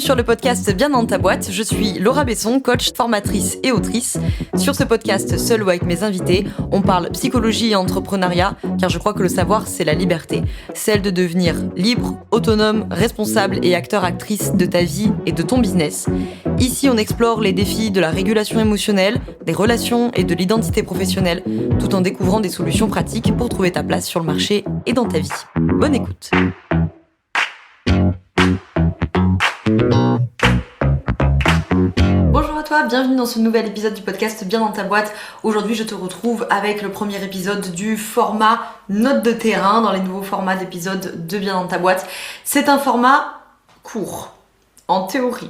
sur le podcast Bien dans ta boîte, je suis Laura Besson, coach, formatrice et autrice. Sur ce podcast, seul ou avec mes invités, on parle psychologie et entrepreneuriat, car je crois que le savoir, c'est la liberté. Celle de devenir libre, autonome, responsable et acteur-actrice de ta vie et de ton business. Ici, on explore les défis de la régulation émotionnelle, des relations et de l'identité professionnelle, tout en découvrant des solutions pratiques pour trouver ta place sur le marché et dans ta vie. Bonne écoute. Bonjour à toi, bienvenue dans ce nouvel épisode du podcast Bien dans ta boîte. Aujourd'hui, je te retrouve avec le premier épisode du format note de terrain dans les nouveaux formats d'épisodes de Bien dans ta boîte. C'est un format court, en théorie.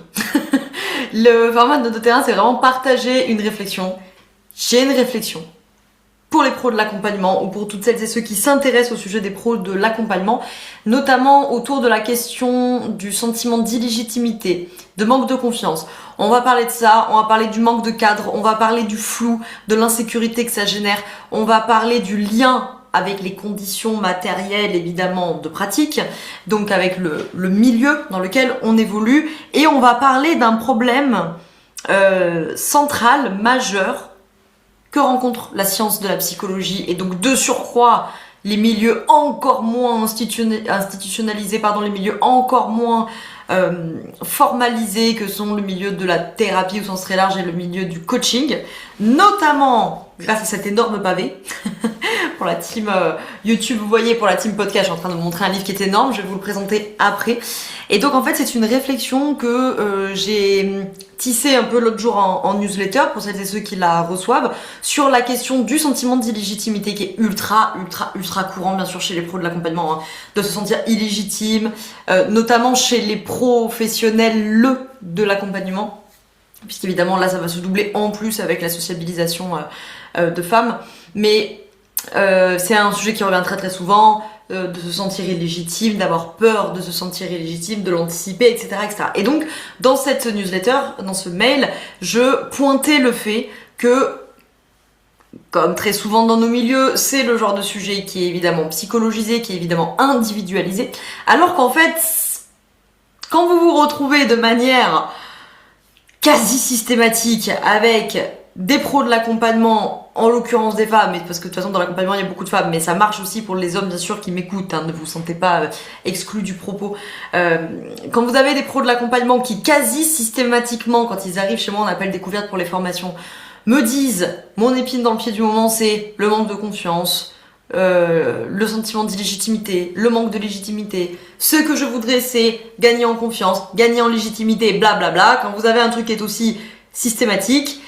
Le format de note de terrain, c'est vraiment partager une réflexion. J'ai une réflexion pour les pros de l'accompagnement ou pour toutes celles et ceux qui s'intéressent au sujet des pros de l'accompagnement, notamment autour de la question du sentiment d'illégitimité, de manque de confiance. On va parler de ça, on va parler du manque de cadre, on va parler du flou, de l'insécurité que ça génère, on va parler du lien avec les conditions matérielles évidemment de pratique, donc avec le milieu dans lequel on évolue, et on va parler d'un problème central, majeur, que rencontre la science de la psychologie et donc de surcroît les milieux encore moins institutionnalisés, les milieux encore moins formalisés que sont le milieu de la thérapie au sens très large et le milieu du coaching, notamment grâce à cet énorme pavé. Pour la team YouTube, vous voyez, pour la team podcast, je suis en train de vous montrer un livre qui est énorme, je vais vous le présenter après. Et donc en fait c'est une réflexion que j'ai tissée un peu l'autre jour en newsletter pour celles et ceux qui la reçoivent, sur la question du sentiment d'illégitimité qui est ultra courant bien sûr chez les pros de l'accompagnement, de se sentir illégitime, notamment chez les professionnels de l'accompagnement, puisqu'évidemment là ça va se doubler en plus avec la sociabilisation de femmes, mais c'est un sujet qui revient très souvent, de se sentir illégitime, d'avoir peur de se sentir illégitime, de l'anticiper, etc., etc. Et donc, dans cette newsletter, dans ce mail, je pointais le fait que, comme très souvent dans nos milieux, c'est le genre de sujet qui est évidemment psychologisé, qui est évidemment individualisé, alors qu'en fait, quand vous vous retrouvez de manière quasi systématique avec des pros de l'accompagnement, en l'occurrence des femmes, parce que de toute façon dans l'accompagnement il y a beaucoup de femmes, mais ça marche aussi pour les hommes bien sûr qui m'écoutent, ne vous sentez pas exclus du propos. Quand vous avez des pros de l'accompagnement qui quasi systématiquement, quand ils arrivent chez moi en appel découverte pour les formations, me disent mon épine dans le pied du moment c'est le manque de confiance, le sentiment d'illégitimité, le manque de légitimité, ce que je voudrais c'est gagner en confiance, gagner en légitimité, blablabla. Quand vous avez un truc qui est aussi systématique,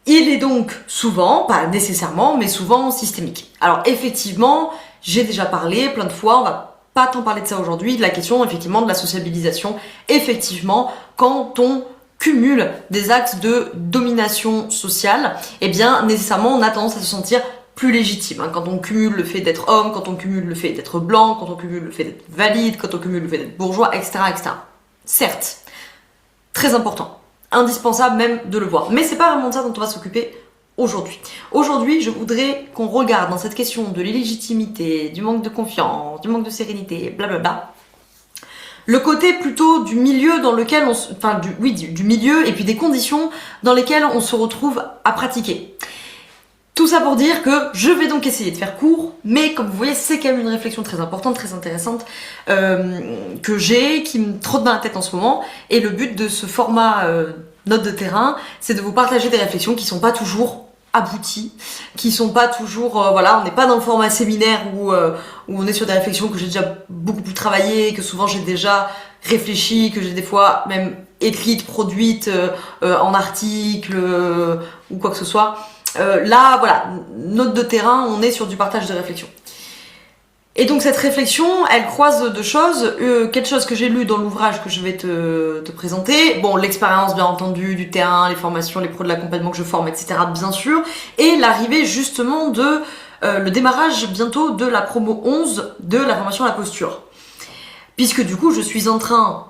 il est donc souvent, pas nécessairement, mais souvent systémique. Alors effectivement, j'ai déjà parlé plein de fois, on va pas tant parler de ça aujourd'hui, de la question effectivement de la sociabilisation. Effectivement, quand on cumule des axes de domination sociale, eh bien nécessairement on a tendance à se sentir plus légitime. Quand on cumule le fait d'être homme, quand on cumule le fait d'être blanc, quand on cumule le fait d'être valide, quand on cumule le fait d'être bourgeois, etc., etc. Certes, très important. Indispensable même de le voir. Mais c'est pas vraiment de ça dont on va s'occuper aujourd'hui. Aujourd'hui, je voudrais qu'on regarde dans cette question de l'illégitimité, du manque de confiance, du manque de sérénité, blablabla, le côté plutôt du milieu dans lequel du milieu et puis des conditions dans lesquelles on se retrouve à pratiquer. Tout ça pour dire que je vais donc essayer de faire court, mais comme vous voyez, c'est quand même une réflexion très importante, très intéressante, que j'ai, qui me trotte dans la tête en ce moment. Et le but de ce format note de terrain, c'est de vous partager des réflexions qui sont pas toujours abouties, qui sont pas toujours, on n'est pas dans le format séminaire où on est sur des réflexions que j'ai déjà beaucoup plus travaillées, que souvent j'ai déjà réfléchi, que j'ai des fois même écrites, produites en article ou quoi que ce soit. Là, note de terrain, on est sur du partage de réflexion. Et donc cette réflexion, elle croise deux choses. Quelque chose que j'ai lu dans l'ouvrage que je vais te présenter. Bon, l'expérience bien entendu, du terrain, les formations, les pros de l'accompagnement que je forme, etc. bien sûr. Et l'arrivée justement de le démarrage bientôt de la promo 11 de la formation à la posture. Puisque du coup, je suis en train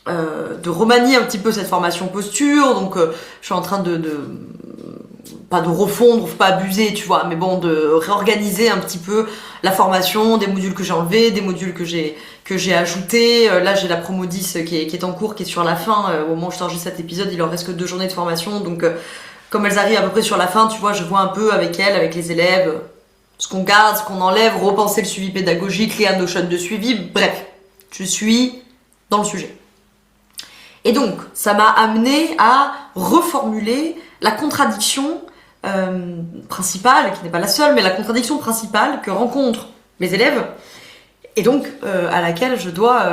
de remanier un petit peu cette formation posture. Donc je suis en train de pas de refondre, faut pas abuser, tu vois, mais bon, de réorganiser un petit peu la formation, des modules que j'ai enlevés, des modules que j'ai ajoutés. Là, j'ai la promo 10 qui est en cours, qui est sur la fin. Au moment où je t'enregistre cet épisode, il leur reste que 2 journées de formation, donc comme elles arrivent à peu près sur la fin, tu vois, je vois un peu avec elles, avec les élèves, ce qu'on garde, ce qu'on enlève, repenser le suivi pédagogique, créer un notion de suivi, bref, je suis dans le sujet. Et donc, ça m'a amené à reformuler la contradiction principale, qui n'est pas la seule, mais la contradiction principale que rencontrent mes élèves, et donc à laquelle je dois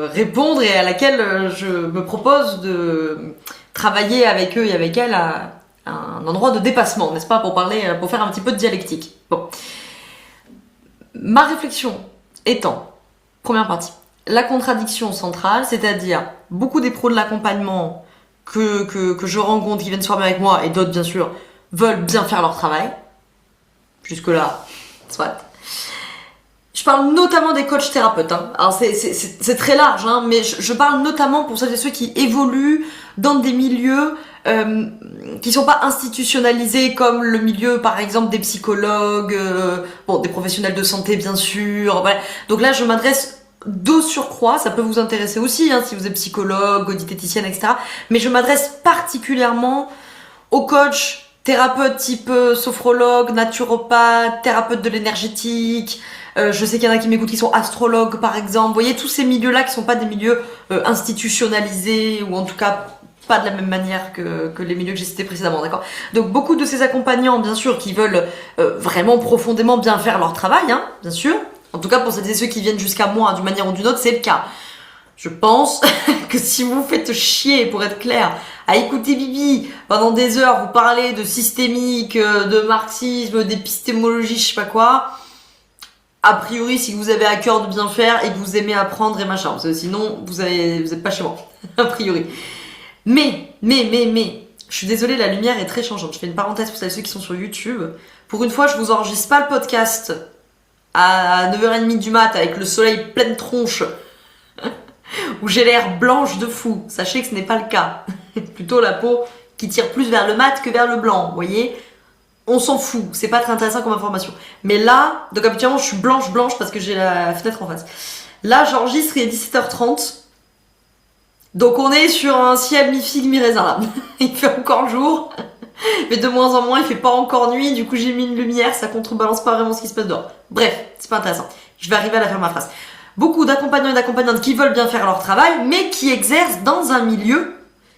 répondre et à laquelle je me propose de travailler avec eux et avec elles à un endroit de dépassement, n'est-ce pas, pour faire un petit peu de dialectique. Bon. Ma réflexion étant, première partie, la contradiction centrale, c'est-à-dire beaucoup des pros de l'accompagnement que je rencontre, qui viennent se former avec moi, et d'autres bien sûr, veulent bien faire leur travail. Jusque-là, soit. Je parle notamment des coachs thérapeutes. Hein. Alors c'est très large, hein, mais je parle notamment pour celles et ceux qui évoluent dans des milieux qui sont pas institutionnalisés comme le milieu par exemple des psychologues, des professionnels de santé bien sûr. Voilà. Donc là je m'adresse de surcroît, ça peut vous intéresser aussi hein, si vous êtes psychologue, diététicienne, etc. Mais je m'adresse particulièrement aux coachs thérapeutes type sophrologue, naturopathe, thérapeute de l'énergétique. Je sais qu'il y en a qui m'écoutent qui sont astrologues par exemple. Vous voyez tous ces milieux-là qui sont pas des milieux institutionnalisés ou en tout cas pas de la même manière que les milieux que j'ai cités précédemment, d'accord. Donc beaucoup de ces accompagnants, bien sûr, qui veulent vraiment profondément bien faire leur travail, hein, bien sûr. En tout cas pour celles et ceux qui viennent jusqu'à moi d'une manière ou d'une autre, c'est le cas. Je pense que si vous faites chier, pour être clair, à écouter Bibi pendant des heures, vous parler de systémique, de marxisme, d'épistémologie, je sais pas quoi, a priori, si vous avez à cœur de bien faire et que vous aimez apprendre et machin, parce que sinon, vous êtes pas chez moi, a priori. Mais, je suis désolée, la lumière est très changeante. Je fais une parenthèse pour celles et ceux qui sont sur YouTube. Pour une fois, je vous enregistre pas le podcast à 9h30 du mat avec le soleil pleine tronche où j'ai l'air blanche de fou. Sachez que ce n'est pas le cas. Plutôt la peau qui tire plus vers le mat que vers le blanc, vous voyez. On s'en fout, c'est pas très intéressant comme information. Mais là, donc habituellement je suis blanche parce que j'ai la fenêtre en face. Là, j'enregistre, il est 17h30. Donc on est sur un ciel mi-figue, mi-raisin là. Il fait encore jour, mais de moins en moins, il fait pas encore nuit. Du coup, j'ai mis une lumière, ça contrebalance pas vraiment ce qui se passe dehors. Bref, c'est pas intéressant. Je vais arriver à la faire ma phrase. Beaucoup d'accompagnants et d'accompagnantes qui veulent bien faire leur travail, mais qui exercent dans un milieu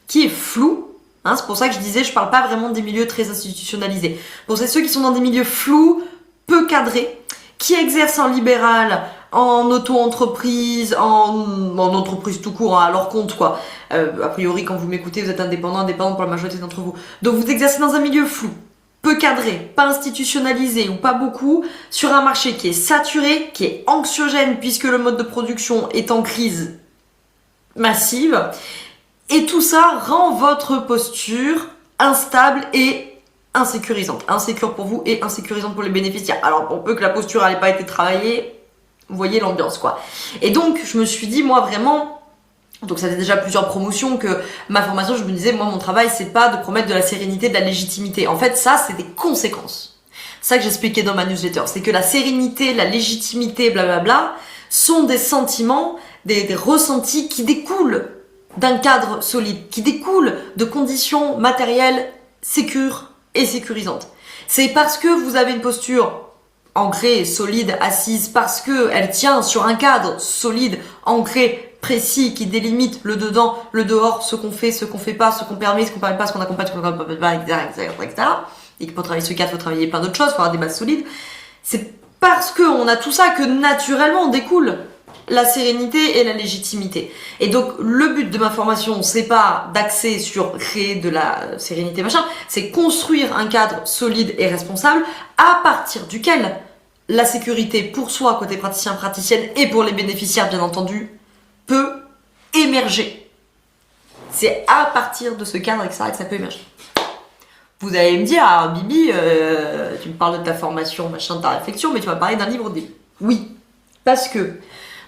qui est flou. Hein, c'est pour ça que je disais, je parle pas vraiment des milieux très institutionnalisés. Pour ceux qui sont dans des milieux flous, peu cadrés, qui exercent en libéral, en auto-entreprise, en entreprise tout court, hein, à leur compte quoi. A priori, quand vous m'écoutez, vous êtes indépendant pour la majorité d'entre vous. Donc vous exercez dans un milieu flou, peu cadré, pas institutionnalisé ou pas beaucoup, sur un marché qui est saturé, qui est anxiogène puisque le mode de production est en crise massive. Et tout ça rend votre posture instable et insécurisante. Insécure pour vous et insécurisante pour les bénéficiaires. Alors, pour peu que la posture n'ait pas été travaillée, vous voyez l'ambiance, quoi. Et donc, je me suis dit, moi, vraiment, donc ça fait déjà plusieurs promotions que ma formation, je me disais, moi, mon travail, c'est pas de promettre de la sérénité, de la légitimité. En fait, ça, c'est des conséquences. C'est ça que j'expliquais dans ma newsletter. C'est que la sérénité, la légitimité, blablabla, sont des sentiments, des ressentis qui découlent d'un cadre solide, qui découle de conditions matérielles sécures et sécurisantes. C'est parce que vous avez une posture ancrée, solide, assise, parce que elle tient sur un cadre solide, ancré, précis, qui délimite le dedans, le dehors, ce qu'on fait pas, ce qu'on permet pas, ce qu'on accompagne, ce qu'on accompagne pas, etc. Et que pour travailler ce cadre, il faut travailler plein d'autres choses, il faut avoir des bases solides. C'est parce qu'on a tout ça que naturellement découle la sérénité et la légitimité. Et donc, le but de ma formation, c'est pas d'axer sur créer de la sérénité, machin, c'est construire un cadre solide et responsable à partir duquel la sécurité pour soi, côté praticien, praticienne, et pour les bénéficiaires, bien entendu, peut émerger. C'est à partir de ce cadre, etc., que ça peut émerger. Vous allez me dire, ah, Bibi, tu me parles de ta formation, machin, de ta réflexion, mais tu m'as parlé d'un livre au début. Oui, parce que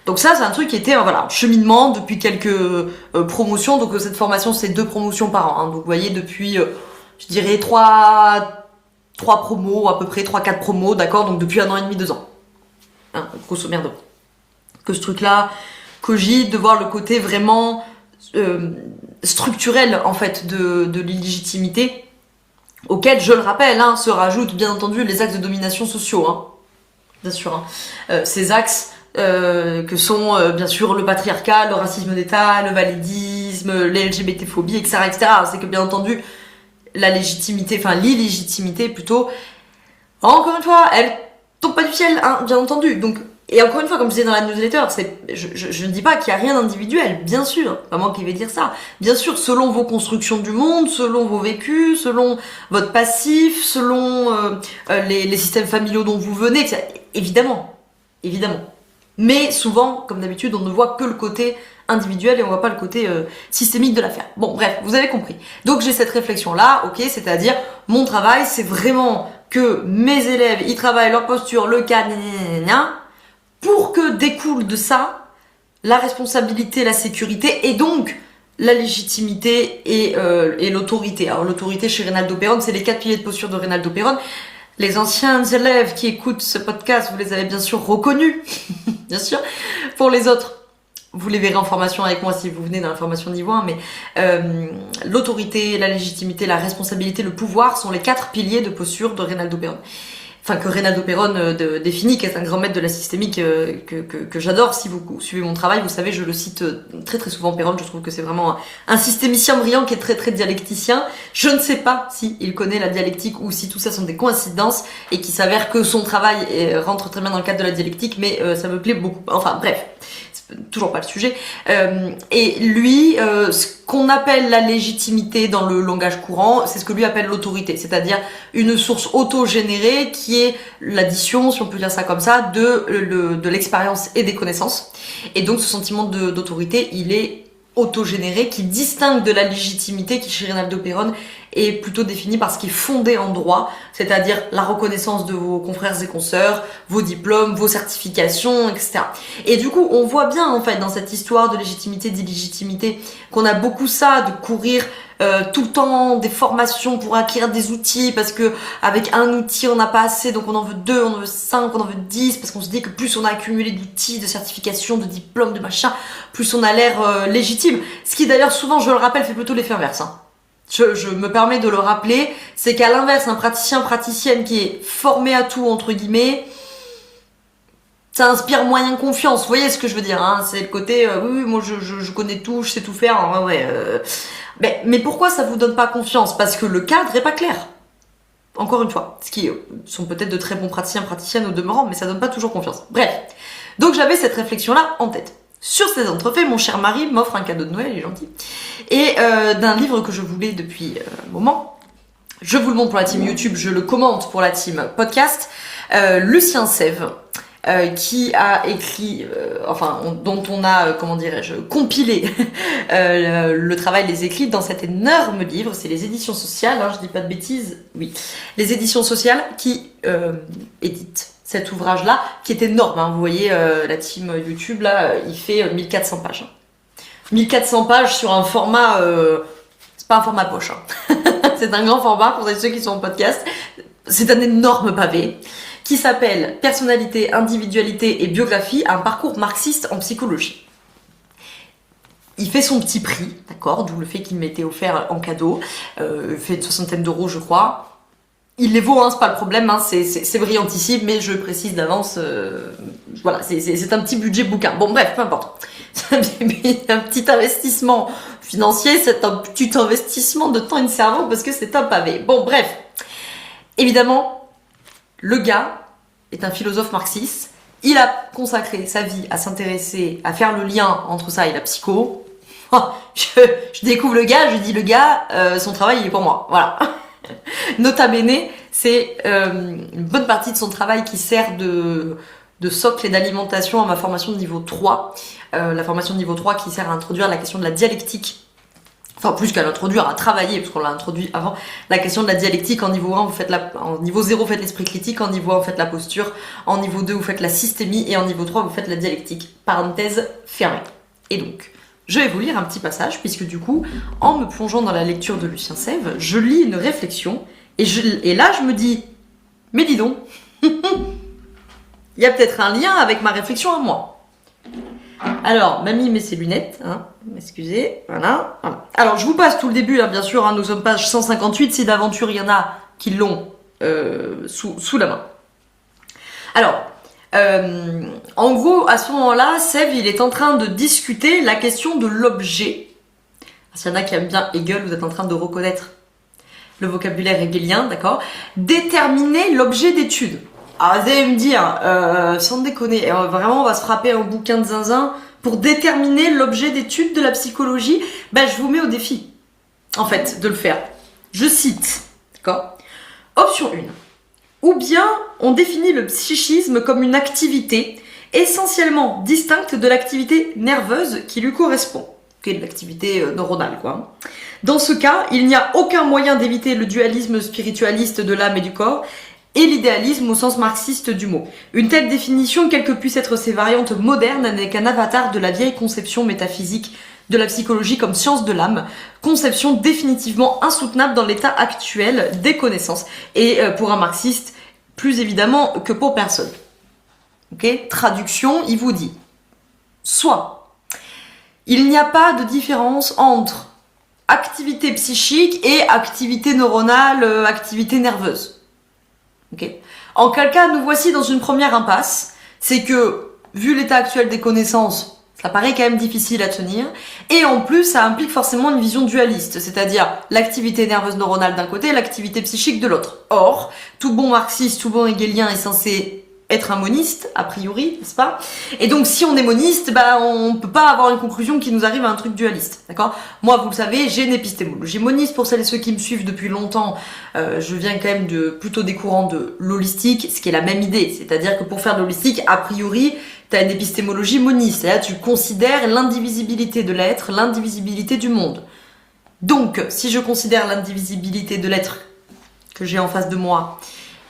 donc ça, c'est un truc qui était voilà, cheminement depuis quelques promotions. Donc cette formation, c'est 2 promotions par an. Hein. Donc vous voyez, depuis je dirais 3 promos, à peu près 3-4 promos, d'accord, donc depuis 1 an et demi, 2 ans. Hein, grosso merdo. Que ce truc-là cogite de voir le côté vraiment structurel, en fait, de l'illégitimité, auquel, je le rappelle, hein, se rajoutent, bien entendu, les axes de domination sociaux, hein. Bien sûr. Hein. Ces axes que sont, bien sûr, le patriarcat, le racisme d'État, le validisme, les LGBT-phobies, etc., etc. C'est que, bien entendu, l'illégitimité plutôt, encore une fois, elle tombe pas du ciel, hein, bien entendu. Donc, et encore une fois, comme je disais dans la newsletter, je ne dis pas qu'il n'y a rien d'individuel, bien sûr, pas moi qui vais dire ça. Bien sûr, selon vos constructions du monde, selon vos vécus, selon votre passif, selon les systèmes familiaux dont vous venez, etc. Évidemment, évidemment. Mais souvent, comme d'habitude, on ne voit que le côté individuel et on voit pas le côté systémique de l'affaire. Bon, bref, vous avez compris. Donc j'ai cette réflexion-là, ok, c'est-à-dire mon travail, c'est vraiment que mes élèves, ils travaillent leur posture, le cas, pour que découle de ça la responsabilité, la sécurité et donc la légitimité et l'autorité. Alors l'autorité chez Reynaldo Peron, c'est les 4 piliers de posture de Reynaldo Peron. Les anciens élèves qui écoutent ce podcast, vous les avez bien sûr reconnus, bien sûr. Pour les autres, vous les verrez en formation avec moi si vous venez dans la formation niveau 1, mais l'autorité, la légitimité, la responsabilité, le pouvoir sont les 4 piliers de posture de Reynaldo Peron. Enfin, que Reynaldo Peron définit, qui est un grand maître de la systémique que j'adore. Si vous suivez mon travail, vous savez, je le cite très très souvent, Peron. Je trouve que c'est vraiment un systémicien brillant qui est très très dialecticien. Je ne sais pas si il connaît la dialectique ou si tout ça sont des coïncidences et qu'il s'avère que son travail rentre très bien dans le cadre de la dialectique, mais ça me plaît beaucoup. Enfin, bref. Toujours pas le sujet. Et lui, ce qu'on appelle la légitimité dans le langage courant, c'est ce que lui appelle l'autorité, c'est-à-dire une source auto-générée qui est l'addition, si on peut dire ça comme ça, de l'expérience et des connaissances. Et donc ce sentiment d'autorité, il est autogénéré, qui distingue de la légitimité qui, chez Reynaldo Peron, est plutôt définie par ce qui est fondé en droit, c'est-à-dire la reconnaissance de vos confrères et consoeurs, vos diplômes, vos certifications, etc. Et du coup, on voit bien, en fait, dans cette histoire de légitimité, d'illégitimité, qu'on a beaucoup ça, de courir tout le temps des formations pour acquérir des outils, parce que avec un outil, on n'a pas assez, donc on en veut 2, on en veut 5, on en veut 10, parce qu'on se dit que plus on a accumulé d'outils, de certifications, de diplômes, de machin, plus on a l'air légitime. Ce qui d'ailleurs, souvent, je le rappelle, fait plutôt l'effet inverse, hein. Je me permets de le rappeler, c'est qu'à l'inverse, un praticienne qui est formé à tout, entre guillemets, ça inspire moyen confiance. Vous voyez ce que je veux dire, hein? C'est le côté, oui, moi je connais tout, je sais tout faire, mais pourquoi ça vous donne pas confiance? Parce que le cadre est pas clair. Encore une fois, ce qui sont peut-être de très bons praticiennes au demeurant, mais ça donne pas toujours confiance. Bref, donc j'avais cette réflexion-là en tête. Sur ces entrefaits, mon cher mari m'offre un cadeau de Noël, il est gentil, et d'un livre que je voulais depuis un moment. Je vous le montre pour la team YouTube, je le commente pour la team podcast. Lucien Sève, qui a écrit, dont on a, compilé le travail, les écrits dans cet énorme livre. C'est les éditions sociales, hein, je dis pas de bêtises, oui. Les éditions sociales qui éditent cet ouvrage-là, qui est énorme, hein. Vous voyez, la team YouTube, là, il fait 1400 pages. 1400 pages sur un format, c'est pas un format poche, hein. C'est un grand format pour ceux qui sont en podcast. C'est un énorme pavé qui s'appelle Personnalité, individualité et biographie, un parcours marxiste en psychologie. Il fait son petit prix, d'accord, d'où le fait qu'il m'était offert en cadeau, fait une 60aine d'euros, je crois. Il les vaut, hein, c'est pas le problème, hein, c'est brillantissime, mais je précise d'avance, voilà, c'est un petit budget bouquin. Bon, bref, peu importe. C'est un petit investissement financier, c'est un petit investissement de temps et de cerveau parce que c'est un pavé. Bon, bref. Évidemment, le gars est un philosophe marxiste. Il a consacré sa vie à s'intéresser, à faire le lien entre ça et la psycho. Je découvre le gars, je dis le gars, son travail il est pour moi. Voilà. Nota bene, c'est une bonne partie de son travail qui sert de socle et d'alimentation à ma formation de niveau 3. La formation de niveau 3 qui sert à introduire la question de la dialectique. Enfin, plus qu'à l'introduire, à travailler, parce qu'on l'a introduit avant, la question de la dialectique. En niveau 1, en niveau 0, vous faites l'esprit critique, en niveau 1, vous faites la posture, en niveau 2, vous faites la systémie, et en niveau 3, vous faites la dialectique. Parenthèse fermée. Et donc, Je vais vous lire un petit passage, puisque du coup, en me plongeant dans la lecture de Lucien Sève, je lis une réflexion, et là je me dis, mais dis donc, il y a peut-être un lien avec ma réflexion à moi. Alors, mamie met ses lunettes, hein, excusez, voilà. Alors, je vous passe tout le début, hein, bien sûr, hein, nous sommes page 158, si d'aventure il y en a qui l'ont sous la main. Alors, en gros, à ce moment-là, Sève, il est en train de discuter la question de l'objet. S'il y en a qui aiment bien Hegel, vous êtes en train de reconnaître le vocabulaire hegelien, d'accord? Déterminer l'objet d'étude. Alors, vous allez me dire, sans déconner, vraiment, on va se frapper un bouquin de zinzin pour déterminer l'objet d'étude de la psychologie. Ben, je vous mets au défi, en fait, de le faire. Je cite, d'accord? Option 1. Ou bien on définit le psychisme comme une activité essentiellement distincte de l'activité nerveuse qui lui correspond, qui est de l'activité neuronale, quoi. Dans ce cas, il n'y a aucun moyen d'éviter le dualisme spiritualiste de l'âme et du corps et l'idéalisme au sens marxiste du mot. Une telle définition, quelles que puissent être ses variantes modernes, n'est qu'un avatar de la vieille conception métaphysique de la psychologie comme science de l'âme, conception définitivement insoutenable dans l'état actuel des connaissances, et pour un marxiste, plus évidemment que pour personne. Ok ? Traduction, il vous dit, soit il n'y a pas de différence entre activité psychique et activité neuronale, activité nerveuse. Ok ? En quel cas, nous voici dans une première impasse, c'est que, vu l'état actuel des connaissances, ça paraît quand même difficile à tenir, et en plus ça implique forcément une vision dualiste, c'est-à-dire l'activité nerveuse neuronale d'un côté et l'activité psychique de l'autre. Or, tout bon marxiste, tout bon hegelien est censé être un moniste, a priori, n'est-ce pas? Et donc si on est moniste, bah on peut pas avoir une conclusion qui nous arrive à un truc dualiste, d'accord? Moi, vous le savez, j'ai une épistémologie moniste, pour celles et ceux qui me suivent depuis longtemps, je viens quand même plutôt des courants de l'holistique, ce qui est la même idée, c'est-à-dire que pour faire de l'holistique, a priori, t'as une épistémologie moniste, et là tu considères l'indivisibilité de l'être, l'indivisibilité du monde. Donc, si je considère l'indivisibilité de l'être que j'ai en face de moi,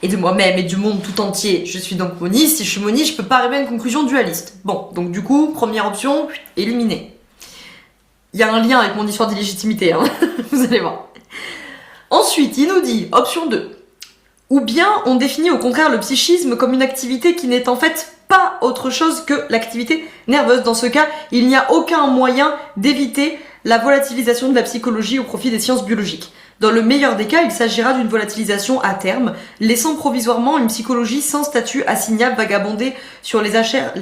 et de moi-même et du monde tout entier, je suis donc moniste. Si je suis moniste, je peux pas arriver à une conclusion dualiste. Bon, donc du coup, première option, éliminée. Il y a un lien avec mon histoire d'illégitimité, hein. Vous allez voir. Ensuite, il nous dit, option 2. Ou bien on définit au contraire le psychisme comme une activité qui n'est en fait pas autre chose que l'activité nerveuse. Dans ce cas, il n'y a aucun moyen d'éviter la volatilisation de la psychologie au profit des sciences biologiques. Dans le meilleur des cas, il s'agira d'une volatilisation à terme, laissant provisoirement une psychologie sans statut assignable vagabonder sur les jachères,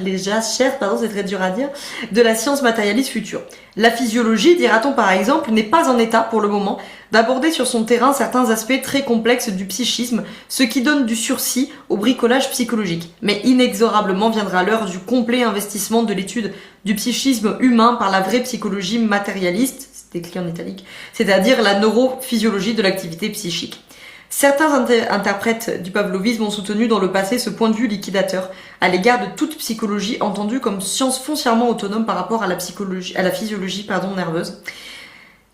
c'est très dur à dire, de la science matérialiste future. La physiologie, dira-t-on par exemple, n'est pas en état pour le moment d'aborder sur son terrain certains aspects très complexes du psychisme, ce qui donne du sursis au bricolage psychologique. Mais inexorablement viendra l'heure du complet investissement de l'étude du psychisme humain par la vraie psychologie matérialiste, c'est écrit en italique, c'est-à-dire la neurophysiologie de l'activité psychique. Certains interprètes du pavlovisme ont soutenu dans le passé ce point de vue liquidateur à l'égard de toute psychologie entendue comme science foncièrement autonome par rapport à la physiologie nerveuse.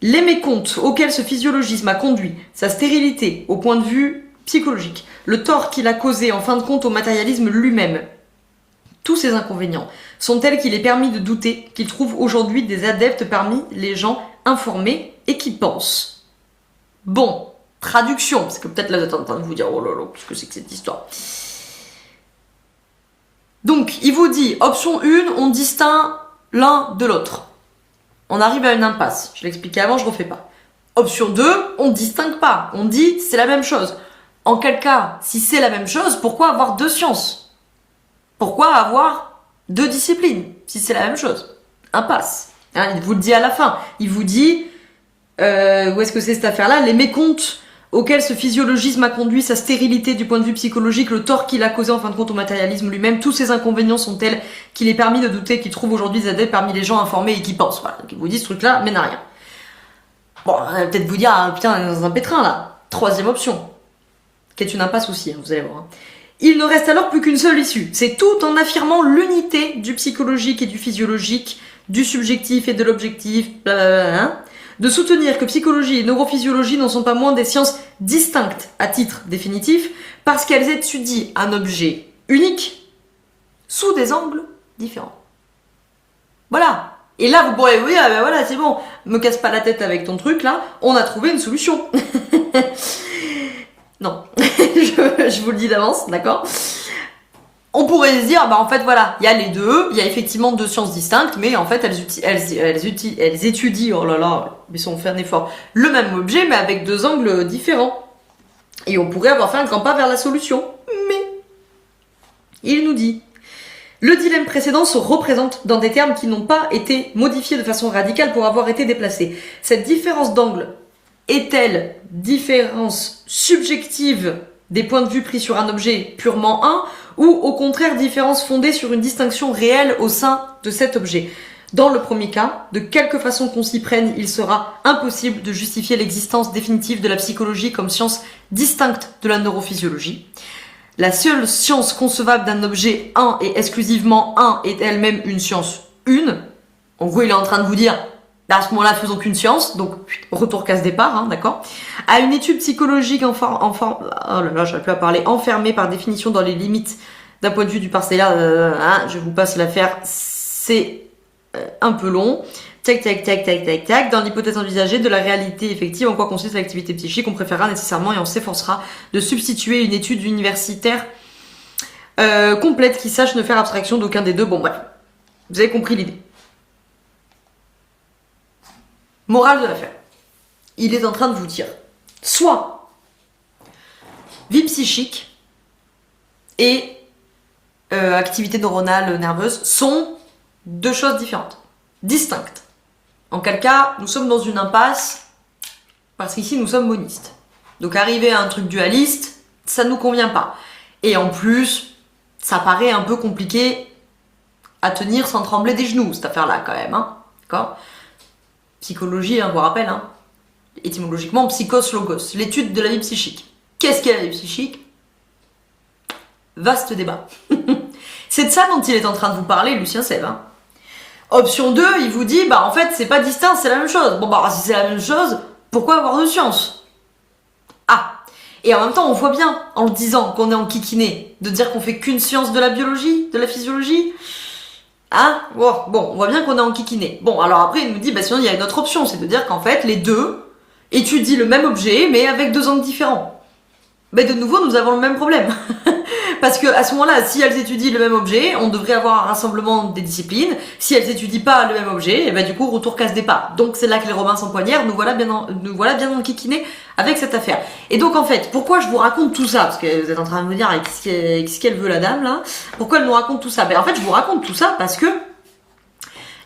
Les mécomptes auxquels ce physiologisme a conduit, sa stérilité au point de vue psychologique, le tort qu'il a causé en fin de compte au matérialisme lui-même, tous ces inconvénients sont tels qu'il est permis de douter qu'il trouve aujourd'hui des adeptes parmi les gens informés et qui pensent. Bon, traduction, parce que peut-être là vous êtes en train de vous dire oh là là, qu'est-ce que c'est que cette histoire. Donc, il vous dit, option 1, on distingue l'un de l'autre. On arrive à une impasse. Je l'expliquais avant, je refais pas. Option 2, on distingue pas. On dit, c'est la même chose. En quel cas, si c'est la même chose, pourquoi avoir deux sciences? Pourquoi avoir deux disciplines, si c'est la même chose? Impasse. Hein, il vous le dit à la fin. Il vous dit, où est-ce que c'est cette affaire-là? Les mécomptes auquel ce physiologisme a conduit, sa stérilité du point de vue psychologique, le tort qu'il a causé en fin de compte au matérialisme lui-même, tous ces inconvénients sont tels qu'il est permis de douter qu'il trouve aujourd'hui des adeptes parmi les gens informés et qui pensent. Voilà, donc il vous dit ce truc-là mène à rien. Bon, on va peut-être vous dire, ah, putain, on est dans un pétrin là. Troisième option, qui est une impasse aussi, hein, vous allez voir. Hein. Il ne reste alors plus qu'une seule issue. C'est tout en affirmant l'unité du psychologique et du physiologique, du subjectif et de l'objectif, blablabla, hein, de soutenir que psychologie et neurophysiologie n'en sont pas moins des sciences distinctes à titre définitif parce qu'elles étudient un objet unique sous des angles différents. Voilà. Et là, vous pourrez vous dire, ah ben voilà, c'est bon, me casse pas la tête avec ton truc là, on a trouvé une solution. Non, je vous le dis d'avance, d'accord? On pourrait se dire, bah en fait voilà, il y a les deux, il y a effectivement deux sciences distinctes, mais en fait elles étudient, oh là là, ils ont fait un effort, le même objet, mais avec deux angles différents. Et on pourrait avoir fait un grand pas vers la solution. Mais, il nous dit, le dilemme précédent se représente dans des termes qui n'ont pas été modifiés de façon radicale pour avoir été déplacés. Cette différence d'angle est-elle différence subjective des points de vue pris sur un objet purement un, ou au contraire différence fondée sur une distinction réelle au sein de cet objet? Dans le premier cas, de quelque façon qu'on s'y prenne, il sera impossible de justifier l'existence définitive de la psychologie comme science distincte de la neurophysiologie. La seule science concevable d'un objet un et exclusivement un est elle-même une science une. En gros, il est en train de vous dire, à ce moment-là, faisons qu'une science, donc retour case départ, hein, d'accord. À une étude psychologique oh là là, j'arrive plus à parler, enfermée par définition dans les limites d'un point de vue du parcellaire, je vous passe l'affaire, c'est un peu long. Tac, tac, tac, tac, tac, tac. Dans l'hypothèse envisagée de la réalité effective, en quoi consiste l'activité psychique, on préférera nécessairement et on s'efforcera de substituer une étude universitaire complète qui sache ne faire abstraction d'aucun des deux. Bon, bref. Vous avez compris l'idée. Morale de l'affaire. Il est en train de vous dire, soit vie psychique et activité neuronale nerveuse sont deux choses différentes, distinctes. En quel cas, nous sommes dans une impasse, parce qu'ici nous sommes monistes. Donc arriver à un truc dualiste, ça ne nous convient pas. Et en plus, ça paraît un peu compliqué à tenir sans trembler des genoux, cette affaire-là quand même, hein. D'accord ? Psychologie, hein, je vous rappelle, hein. Étymologiquement, psychos logos, l'étude de la vie psychique. Qu'est-ce qu'est la vie psychique ? Vaste débat. C'est de ça dont il est en train de vous parler, Lucien Sève, hein. Option 2, il vous dit, bah en fait, c'est pas distinct, c'est la même chose. Bon, bah si c'est la même chose, pourquoi avoir de science ? Ah, et en même temps, on voit bien, en le disant qu'on est en kikiné, de dire qu'on fait qu'une science de la biologie, de la physiologie. Hein ? Bon, on voit bien qu'on est en kikiné. Bon, alors après, il nous dit, bah sinon, il y a une autre option, c'est de dire qu'en fait, les deux étudient le même objet, mais avec deux angles différents. Mais de nouveau, nous avons le même problème. Parce que à ce moment-là, si elles étudient le même objet, on devrait avoir un rassemblement des disciplines. Si elles étudient pas le même objet, et ben du coup, retour casse départ. Donc c'est là que les Romains s'empoignèrent. Nous voilà bien dans le kikiné avec cette affaire. Et donc en fait, pourquoi je vous raconte tout ça ? Parce que vous êtes en train de me dire, qu'est-ce qu'elle veut la dame là ? Pourquoi elle nous raconte tout ça ? Ben en fait, je vous raconte tout ça parce que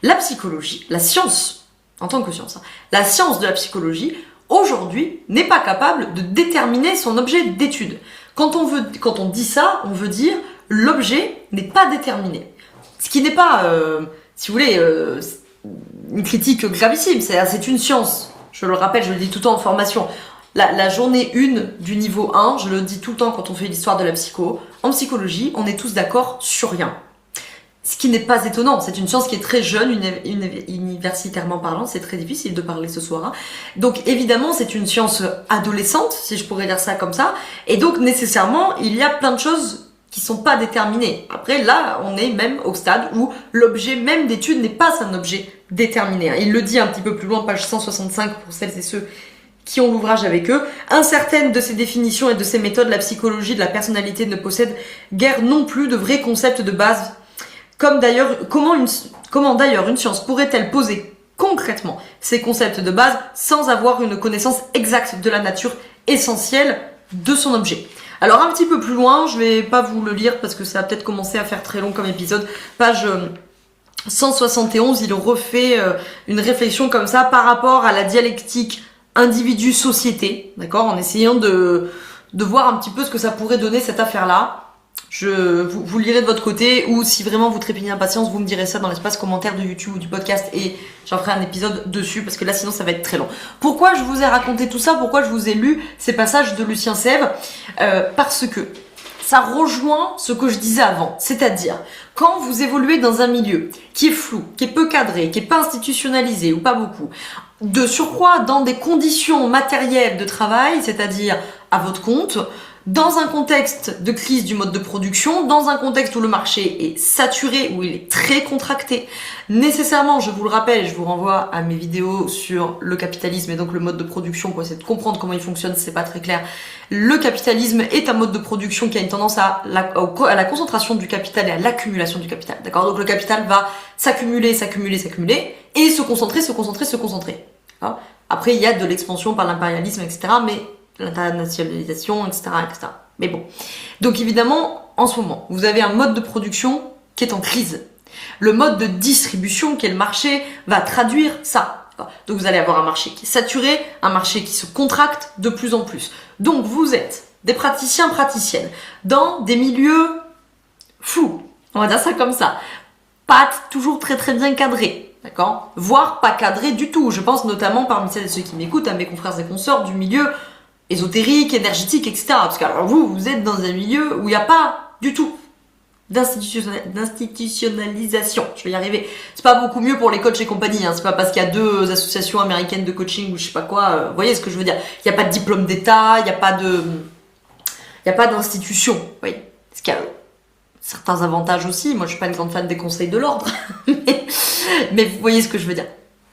la psychologie, la science, en tant que science, hein, la science de la psychologie, aujourd'hui, n'est pas capable de déterminer son objet d'étude. Quand on dit ça, on veut dire l'objet n'est pas déterminé. Ce qui n'est pas, si vous voulez, une critique gravissime, c'est une science. Je le rappelle, je le dis tout le temps en formation. La journée 1 du niveau 1, je le dis tout le temps quand on fait l'histoire de la psycho, en psychologie, on est tous d'accord sur rien. Ce qui n'est pas étonnant, c'est une science qui est très jeune, universitairement parlant, c'est très difficile de parler ce soir. Hein. Donc évidemment, c'est une science adolescente, si je pourrais dire ça comme ça, et donc nécessairement, il y a plein de choses qui sont pas déterminées. Après, là, on est même au stade où l'objet même d'étude n'est pas un objet déterminé. Hein. Il le dit un petit peu plus loin, page 165, pour celles et ceux qui ont l'ouvrage avec eux. Incertaine de ces définitions et de ces méthodes, la psychologie de la personnalité ne possède guère non plus de vrais concepts de base. Comment d'ailleurs une science pourrait-elle poser concrètement ces concepts de base sans avoir une connaissance exacte de la nature essentielle de son objet ? Alors un petit peu plus loin, je vais pas vous le lire parce que ça va peut-être commencer à faire très long comme épisode, page 171, il refait une réflexion comme ça par rapport à la dialectique individu-société, d'accord, en essayant de voir un petit peu ce que ça pourrait donner cette affaire-là. Vous lirez de votre côté, ou si vraiment vous trépignez d'impatience, vous me direz ça dans l'espace commentaire de YouTube ou du podcast et j'en ferai un épisode dessus parce que là sinon ça va être très long. Pourquoi je vous ai raconté tout ça ? Pourquoi je vous ai lu ces passages de Lucien Sève ? Parce que ça rejoint ce que je disais avant, c'est-à-dire quand vous évoluez dans un milieu qui est flou, qui est peu cadré, qui est pas institutionnalisé ou pas beaucoup, de surcroît dans des conditions matérielles de travail, c'est-à-dire à votre compte, Dans un contexte de crise du mode de production, dans un contexte où le marché est saturé, où il est très contracté, nécessairement, je vous le rappelle, je vous renvoie à mes vidéos sur le capitalisme et donc le mode de production pour essayer de comprendre comment il fonctionne si c'est pas très clair. Le capitalisme est un mode de production qui a une tendance à la concentration du capital et à l'accumulation du capital. D'accord? Donc le capital va s'accumuler et se concentrer. D'accord? Après, il y a de l'expansion par l'impérialisme, etc. Mais l'internationalisation, etc., etc. Mais bon. Donc évidemment, en ce moment, vous avez un mode de production qui est en crise. Le mode de distribution, qui est le marché, va traduire ça. Donc vous allez avoir un marché qui est saturé, un marché qui se contracte de plus en plus. Donc vous êtes des praticiens, praticiennes, dans des milieux flous, on va dire ça comme ça. Pas toujours très très bien cadrés. D'accord? Voire pas cadrés du tout. Je pense notamment parmi celles et ceux qui m'écoutent à mes confrères et consoeurs du milieu ésotérique, énergétique, etc. Parce que alors vous êtes dans un milieu où il n'y a pas du tout d'institutionnalisation. Je vais y arriver. C'est pas beaucoup mieux pour les coachs et compagnie. Hein. C'est pas parce qu'il y a 2 associations américaines de coaching ou je sais pas quoi. Vous voyez ce que je veux dire? Il n'y a pas de diplôme d'État, il n'y a pas d'institution. Vous voyez? Ce qu'il y a certains avantages aussi. Moi, je suis pas une grande fan des conseils de l'ordre. mais vous voyez ce que je veux dire.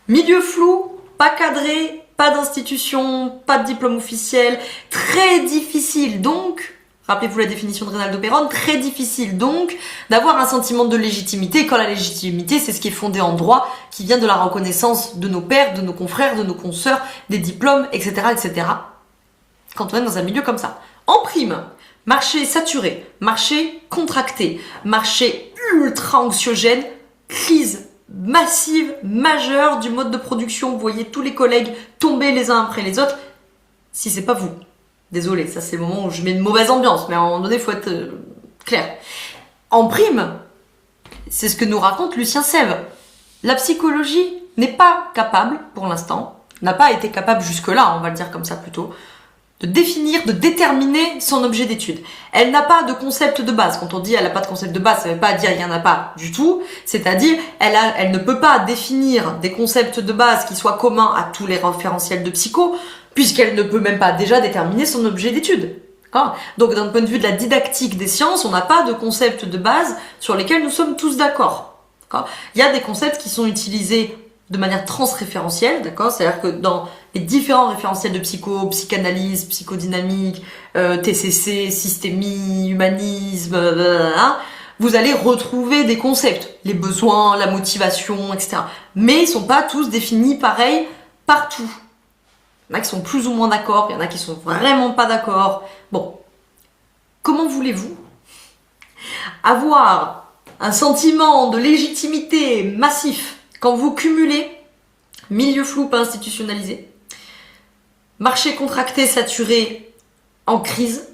Milieu flou, pas cadré, pas d'institution, pas de diplôme officiel, très difficile donc, rappelez-vous la définition de Reynaldo Perron, très difficile donc d'avoir un sentiment de légitimité, quand la légitimité c'est ce qui est fondé en droit, qui vient de la reconnaissance de nos pairs, de nos confrères, de nos consoeurs, des diplômes, etc., etc. Quand on est dans un milieu comme ça. En prime, marché saturé, marché contracté, marché ultra anxiogène, crise massive, majeure du mode de production. Vous voyez tous les collègues tomber les uns après les autres. Si c'est pas vous. Désolé, ça c'est le moment où je mets une mauvaise ambiance, mais à un moment donné, il faut être clair. En prime, c'est ce que nous raconte Lucien Sèvres. La psychologie n'est pas capable, pour l'instant, n'a pas été capable jusque-là, on va le dire comme ça plutôt, de définir, de déterminer son objet d'étude. Elle n'a pas de concept de base. Quand on dit elle n'a pas de concept de base, ça ne veut pas dire il n'y en a pas du tout. C'est-à-dire, elle ne peut pas définir des concepts de base qui soient communs à tous les référentiels de psycho, puisqu'elle ne peut même pas déjà déterminer son objet d'étude. D'accord ? Donc, d'un point de vue de la didactique des sciences, on n'a pas de concept de base sur lesquels nous sommes tous d'accord. D'accord ? Il y a des concepts qui sont utilisés de manière transréférentielle, d'accord ? C'est-à-dire que dans les différents référentiels de psycho, psychanalyse, psychodynamique, TCC, systémie, humanisme, vous allez retrouver des concepts, les besoins, la motivation, etc. Mais ils sont pas tous définis pareil partout. Il y en a qui sont plus ou moins d'accord, il y en a qui sont vraiment pas d'accord. Bon, comment voulez-vous avoir un sentiment de légitimité massif quand vous cumulez milieu flou pas institutionnalisé, marché contracté, saturé, en crise,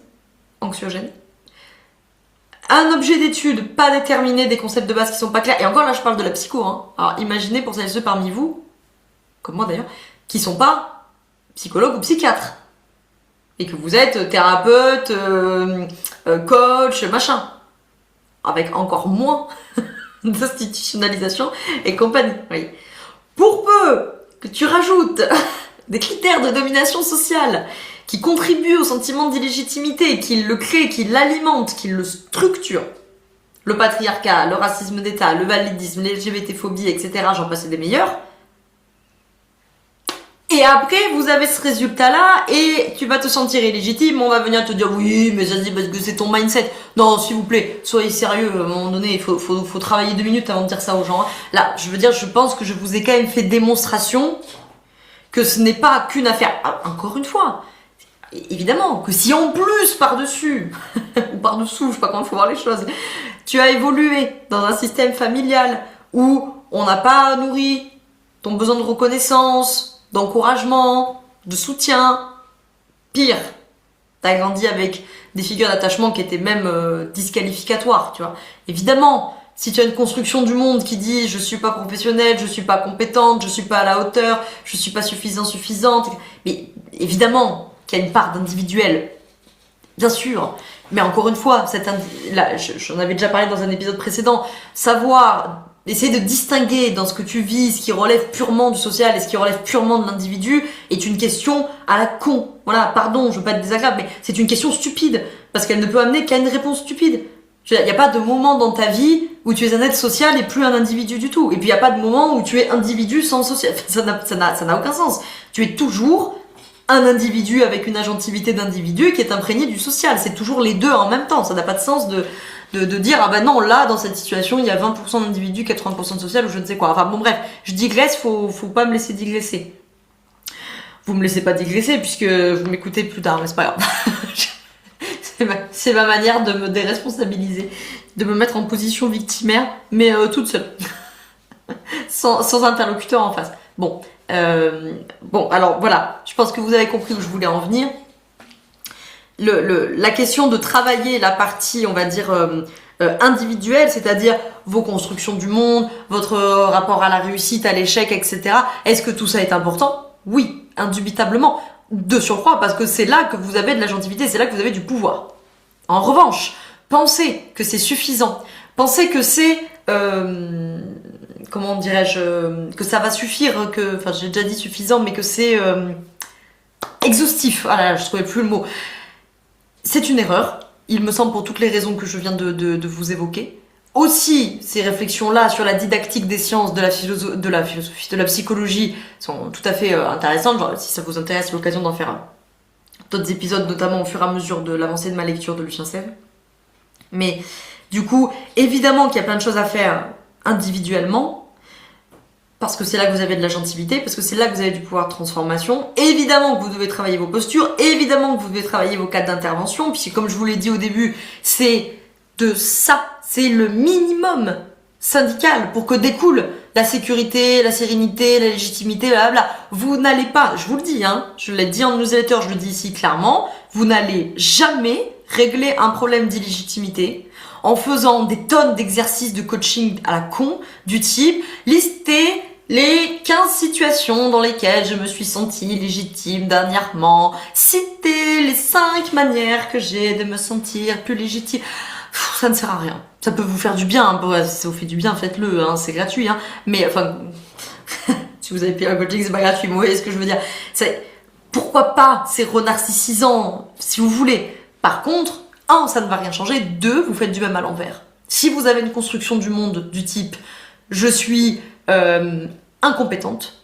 anxiogène, un objet d'étude pas déterminé, des concepts de base qui sont pas clairs, et encore là je parle de la psycho, hein. Alors imaginez pour celles et ceux parmi vous, comme moi d'ailleurs, qui sont pas psychologues ou psychiatres, et que vous êtes thérapeute, coach, machin, avec encore moins d'institutionnalisation et compagnie. Oui. Pour peu que tu rajoutes des critères de domination sociale qui contribuent au sentiment d'illégitimité, qui le créent, qui l'alimentent, qui le structurent, le patriarcat, le racisme d'État, le validisme, l'LGBT-phobie, etc., j'en passe des meilleurs. Et après, vous avez ce résultat-là et tu vas te sentir illégitime. On va venir te dire oui, mais ça dit parce que c'est ton mindset. Non, s'il vous plaît, soyez sérieux. À un moment donné, il faut travailler 2 minutes avant de dire ça aux gens. Là, je veux dire, je pense que je vous ai quand même fait démonstration que ce n'est pas qu'une affaire. Ah, encore une fois, évidemment, que si en plus par-dessus ou par-dessous, je sais pas comment il faut voir les choses, tu as évolué dans un système familial où on n'a pas nourri ton besoin de reconnaissance, d'encouragement, de soutien. Pire, t'as grandi avec des figures d'attachement qui étaient même disqualificatoires, tu vois. Évidemment, si tu as une construction du monde qui dit je suis pas professionnelle, je suis pas compétente, je suis pas à la hauteur, je suis pas suffisante, mais évidemment qu'il y a une part d'individuel, bien sûr. Mais encore une fois, là, j'en avais déjà parlé dans un épisode précédent, savoir essayer de distinguer dans ce que tu vis ce qui relève purement du social et ce qui relève purement de l'individu est une question à la con. Voilà, pardon, je veux pas être désagréable, mais c'est une question stupide parce qu'elle ne peut amener qu'à une réponse stupide. Il n'y a pas de moment dans ta vie où tu es un être social et plus un individu du tout. Et puis il n'y a pas de moment où tu es individu sans social. Ça n'a aucun sens. Tu es toujours un individu avec une agentivité d'individu qui est imprégné du social. C'est toujours les deux en même temps. Ça n'a pas de sens de dire ah ben non, là dans cette situation il y a 20% d'individus, 80% de social ou je ne sais quoi. Enfin bon bref, je digresse, faut pas me laisser digresser. Vous me laissez pas digresser puisque vous m'écoutez plus tard, mais c'est pas grave. C'est ma manière de me déresponsabiliser, de me mettre en position victimaire, mais toute seule, sans interlocuteur en face. Bon, alors voilà, je pense que vous avez compris où je voulais en venir. La question de travailler la partie, on va dire, individuelle, c'est-à-dire vos constructions du monde, votre rapport à la réussite, à l'échec, etc. Est-ce que tout ça est important ? Oui, indubitablement. De surcroît, parce que c'est là que vous avez de l'agentivité, c'est là que vous avez du pouvoir. En revanche, pensez que c'est suffisant. Pensez que c'est, comment dirais-je, que ça va suffire, enfin j'ai déjà dit suffisant, mais que c'est exhaustif. Voilà, je trouvais plus le mot. C'est une erreur, il me semble, pour toutes les raisons que je viens de vous évoquer. Aussi, ces réflexions-là sur la didactique des sciences, de la philosophie, de la psychologie sont tout à fait intéressantes. Genre, si ça vous intéresse, l'occasion d'en faire d'autres épisodes, notamment au fur et à mesure de l'avancée de ma lecture de Lucien Sèvres. Mais du coup, évidemment qu'il y a plein de choses à faire individuellement, parce que c'est là que vous avez de l'agentivité, parce que c'est là que vous avez du pouvoir de transformation. Évidemment que vous devez travailler vos postures, évidemment que vous devez travailler vos cadres d'intervention, puisque comme je vous l'ai dit au début, c'est de ça, c'est le minimum syndical pour que découle la sécurité, la sérénité, la légitimité, blablabla. Vous n'allez pas, je vous le dis, je l'ai dit en newsletter, je le dis ici clairement, vous n'allez jamais régler un problème d'illégitimité en faisant des tonnes d'exercices de coaching à la con, du type lister les 15 situations dans lesquelles je me suis sentie légitime dernièrement, citer les 5 manières que j'ai de me sentir plus légitime. Ça ne sert à rien. Ça peut vous faire du bien. Si ça vous fait du bien, faites-le. C'est gratuit. Mais enfin, si vous avez payé un coaching, c'est pas gratuit. Vous voyez ce que je veux dire. Pourquoi pas? C'est renarcissisant, si vous voulez. Par contre, 1, ça ne va rien changer. 2, vous faites du même à l'envers. Si vous avez une construction du monde du type « je suis incompétente »,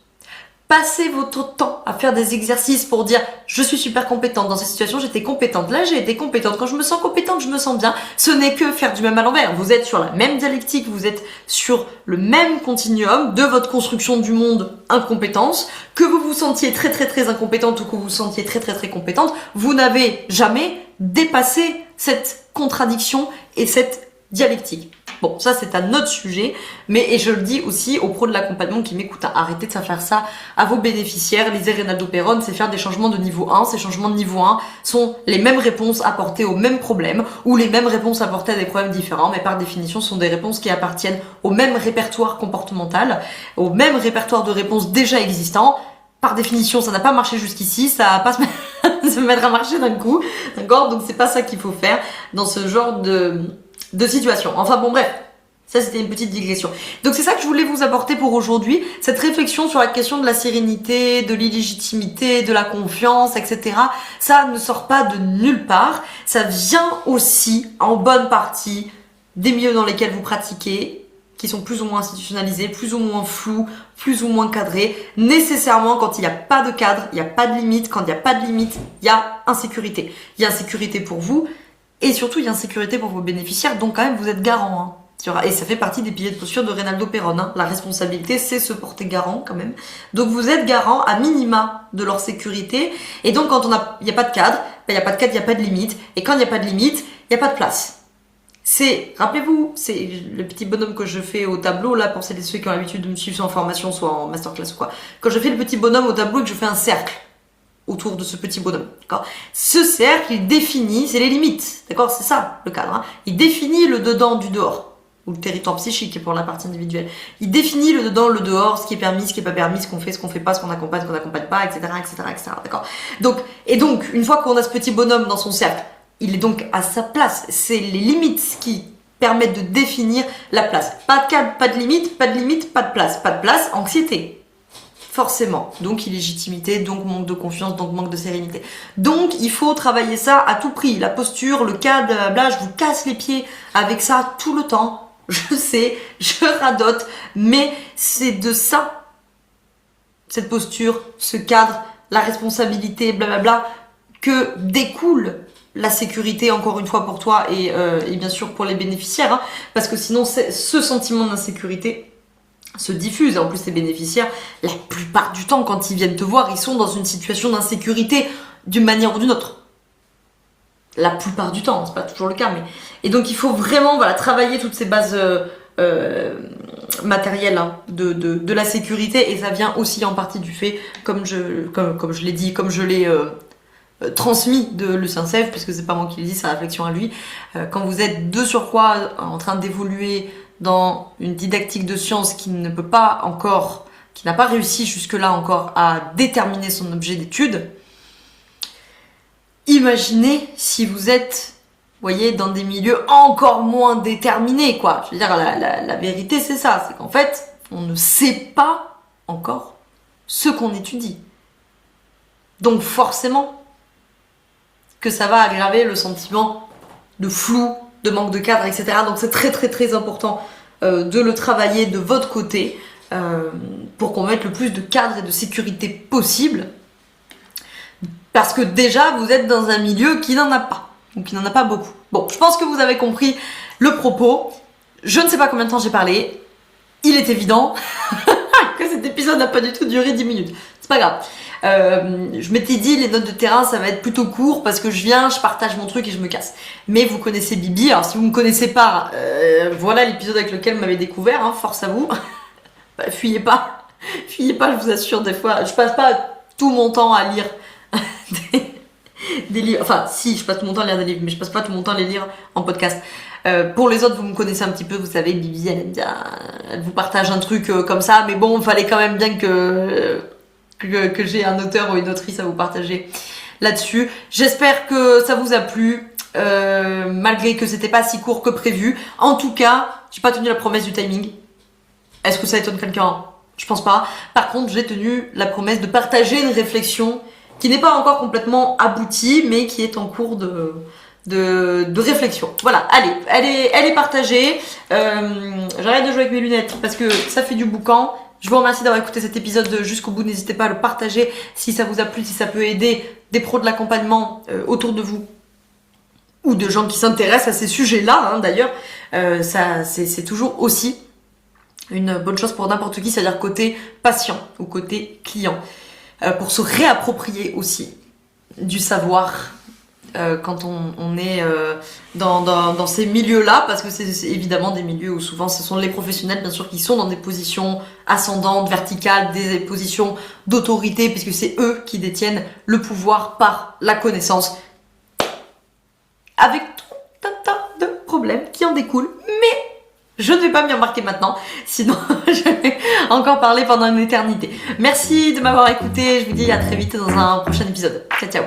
passez votre temps à faire des exercices pour dire « je suis super compétente, dans cette situation j'étais compétente, là j'ai été compétente, quand je me sens compétente, je me sens bien ». Ce n'est que faire du même à l'envers. Vous êtes sur la même dialectique, vous êtes sur le même continuum de votre construction du monde incompétence. Que vous vous sentiez très très très incompétente ou que vous vous sentiez très très très compétente, vous n'avez jamais dépassé cette contradiction et cette dialectique. Bon, ça c'est un autre sujet, et je le dis aussi aux pros de l'accompagnement qui m'écoutent, arrêtez de faire ça à vos bénéficiaires. Lisez Reynaldo Peron, c'est faire des changements de niveau 1. Ces changements de niveau 1 sont les mêmes réponses apportées aux mêmes problèmes, ou les mêmes réponses apportées à des problèmes différents, mais par définition sont des réponses qui appartiennent au même répertoire comportemental, au même répertoire de réponses déjà existants. Par définition, ça n'a pas marché jusqu'ici, ça va pas se mettre à marcher d'un coup, d'accord? Donc c'est pas ça qu'il faut faire dans ce genre de situation. Enfin bon bref, ça c'était une petite digression. Donc c'est ça que je voulais vous apporter pour aujourd'hui, cette réflexion sur la question de la sérénité, de l'illégitimité, de la confiance, etc. Ça ne sort pas de nulle part, ça vient aussi en bonne partie des milieux dans lesquels vous pratiquez, qui sont plus ou moins institutionnalisés, plus ou moins flous, plus ou moins cadrés. Nécessairement, quand il n'y a pas de cadre, il n'y a pas de limite. Quand il n'y a pas de limite, il y a insécurité. Il y a insécurité pour vous, et surtout il y a insécurité pour vos bénéficiaires, donc quand même vous êtes garant. Et ça fait partie des piliers de posture de Reynaldo Peron. La responsabilité, c'est se porter garant quand même. Donc vous êtes garant à minima de leur sécurité. Et donc quand il n'y a pas de cadre, il n'y a pas de cadre, il n'y a pas de limite. Et quand il n'y a pas de limite, il n'y a pas de place. Rappelez-vous, c'est le petit bonhomme que je fais au tableau, là, pour celles et ceux qui ont l'habitude de me suivre soit en formation, soit en masterclass ou quoi. Quand je fais le petit bonhomme au tableau et que je fais un cercle autour de ce petit bonhomme, d'accord? Ce cercle, il définit, c'est les limites, d'accord? C'est ça, le cadre, Il définit le dedans du dehors, ou le territoire psychique pour la partie individuelle. Il définit le dedans, le dehors, ce qui est permis, ce qui est pas permis, ce qu'on fait pas, ce qu'on accompagne pas, etc., d'accord? Donc, une fois qu'on a ce petit bonhomme dans son cercle, il est donc à sa place. C'est les limites qui permettent de définir la place. Pas de cadre, pas de limite, pas de limite, pas de place. Pas de place, anxiété. Forcément. Donc illégitimité, donc manque de confiance, donc manque de sérénité. Donc il faut travailler ça à tout prix. La posture, le cadre, blablabla, je vous casse les pieds avec ça tout le temps. Je sais, je radote, mais c'est de ça, cette posture, ce cadre, la responsabilité, blablabla, que découle la sécurité, encore une fois pour toi et bien sûr pour les bénéficiaires, hein, parce que sinon ce sentiment d'insécurité se diffuse. Et en plus les bénéficiaires, la plupart du temps quand ils viennent te voir, ils sont dans une situation d'insécurité d'une manière ou d'une autre. La plupart du temps, c'est pas toujours le cas, mais... Et donc il faut vraiment travailler toutes ces bases matérielles hein, de la sécurité, et ça vient aussi en partie du fait, comme je l'ai dit, comme je l'ai transmis de Lucien Sèvres, puisque c'est pas moi qui le dis, c'est la réflexion à lui. Quand vous êtes de surcroît en train d'évoluer dans une didactique de sciences qui n'a pas réussi jusque-là encore à déterminer son objet d'étude, imaginez si vous êtes, voyez, dans des milieux encore moins déterminés, quoi. Je veux dire, la vérité, c'est ça. C'est qu'en fait, on ne sait pas encore ce qu'on étudie. Donc forcément que ça va aggraver le sentiment de flou, de manque de cadre, etc. Donc c'est très très très important de le travailler de votre côté pour qu'on mette le plus de cadre et de sécurité possible. Parce que déjà, vous êtes dans un milieu qui n'en a pas. Donc qui n'en a pas beaucoup. Bon, je pense que vous avez compris le propos. Je ne sais pas combien de temps j'ai parlé. Il est évident que cet épisode n'a pas du tout duré 10 minutes. C'est pas grave. Je m'étais dit, les notes de terrain, ça va être plutôt court parce que je viens, je partage mon truc et je me casse. Mais vous connaissez Bibi. Alors si vous ne me connaissez pas, voilà l'épisode avec lequel vous m'avez découvert. Hein, force à vous. Bah, fuyez pas. Fuyez pas, je vous assure, des fois. Je passe pas tout mon temps à lire des livres. Enfin, si, je passe tout mon temps à lire des livres, mais je passe pas tout mon temps à les lire en podcast. Pour les autres, vous me connaissez un petit peu, vous savez, Bibi, elle aime bien, elle vous partage un truc comme ça, mais bon, il fallait quand même bien que j'ai un auteur ou une autrice à vous partager là-dessus. J'espère que ça vous a plu, malgré que c'était pas si court que prévu. En tout cas, j'ai pas tenu la promesse du timing. Est-ce que ça étonne quelqu'un ? Je pense pas. Par contre, j'ai tenu la promesse de partager une réflexion qui n'est pas encore complètement aboutie, mais qui est en cours de réflexion. Voilà, allez, elle est partagée. J'arrête de jouer avec mes lunettes parce que ça fait du boucan. Je vous remercie d'avoir écouté cet épisode jusqu'au bout. N'hésitez pas à le partager si ça vous a plu, si ça peut aider des pros de l'accompagnement autour de vous ou de gens qui s'intéressent à ces sujets-là. Hein, d'ailleurs, c'est toujours aussi une bonne chose pour n'importe qui, c'est-à-dire côté patient ou côté client. Pour se réapproprier aussi du savoir quand on est dans ces milieux-là, parce que c'est évidemment des milieux où souvent ce sont les professionnels bien sûr qui sont dans des positions ascendantes, verticales, des positions d'autorité, puisque c'est eux qui détiennent le pouvoir par la connaissance, avec tout un tas de problèmes qui en découlent, mais je ne vais pas m'y embarquer maintenant, sinon je vais encore parler pendant une éternité. Merci de m'avoir écouté, je vous dis à très vite dans un prochain épisode. Ciao, ciao.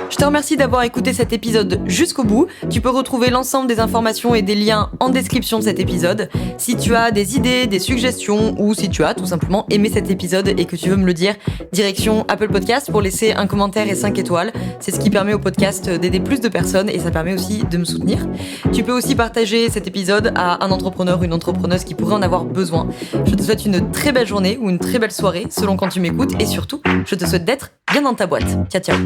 Je te remercie d'avoir écouté cet épisode jusqu'au bout. Tu peux retrouver l'ensemble des informations et des liens en description de cet épisode. Si tu as des idées, des suggestions, ou si tu as tout simplement aimé cet épisode et que tu veux me le dire, direction Apple Podcast pour laisser un commentaire et 5 étoiles. C'est ce qui permet au podcast d'aider plus de personnes et ça permet aussi de me soutenir. Tu peux aussi partager cet épisode à un entrepreneur ou une entrepreneuse qui pourrait en avoir besoin. Je te souhaite une très belle journée ou une très belle soirée selon quand tu m'écoutes, et surtout, je te souhaite d'être bien dans ta boîte. Ciao, ciao.